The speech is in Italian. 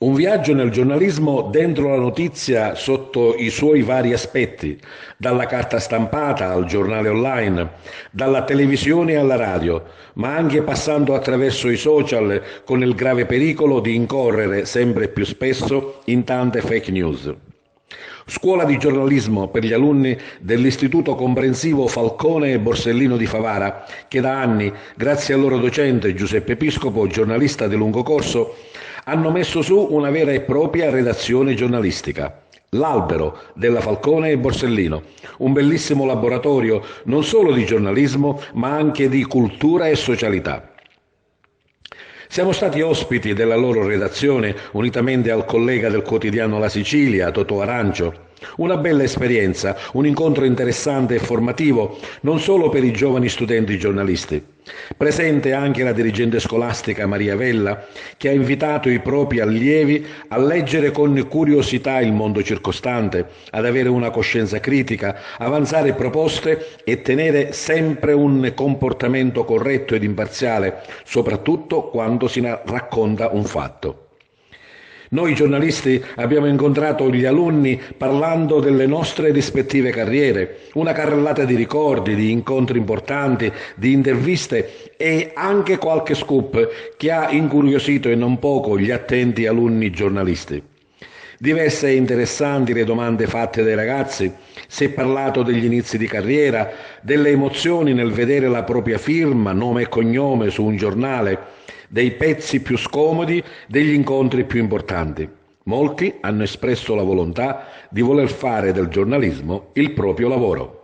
Un viaggio nel giornalismo dentro la notizia sotto i suoi vari aspetti, dalla carta stampata al giornale online, dalla televisione alla radio, ma anche passando attraverso i social con il grave pericolo di incorrere sempre più spesso in tante fake news. Scuola di giornalismo per gli alunni dell'Istituto Comprensivo Falcone e Borsellino di Favara, che da anni, grazie al loro docente Giuseppe Piscopo, giornalista di lungo corso, hanno messo su una vera e propria redazione giornalistica. L'Albero della Falcone e Borsellino, un bellissimo laboratorio non solo di giornalismo ma anche di cultura e socialità. Siamo stati ospiti della loro redazione unitamente al collega del quotidiano La Sicilia, Totò Arancio. Una bella esperienza, un incontro interessante e formativo non solo per i giovani studenti giornalisti. Presente anche la dirigente scolastica Maria Vella, che ha invitato i propri allievi a leggere con curiosità il mondo circostante, ad avere una coscienza critica, avanzare proposte e tenere sempre un comportamento corretto ed imparziale, soprattutto quando si racconta un fatto. Noi giornalisti abbiamo incontrato gli alunni parlando delle nostre rispettive carriere, una carrellata di ricordi, di incontri importanti, di interviste e anche qualche scoop che ha incuriosito e non poco gli attenti alunni giornalisti. Diverse e interessanti le domande fatte dai ragazzi, si è parlato degli inizi di carriera, delle emozioni nel vedere la propria firma, nome e cognome su un giornale, dei pezzi più scomodi, degli incontri più importanti. Molti hanno espresso la volontà di voler fare del giornalismo il proprio lavoro.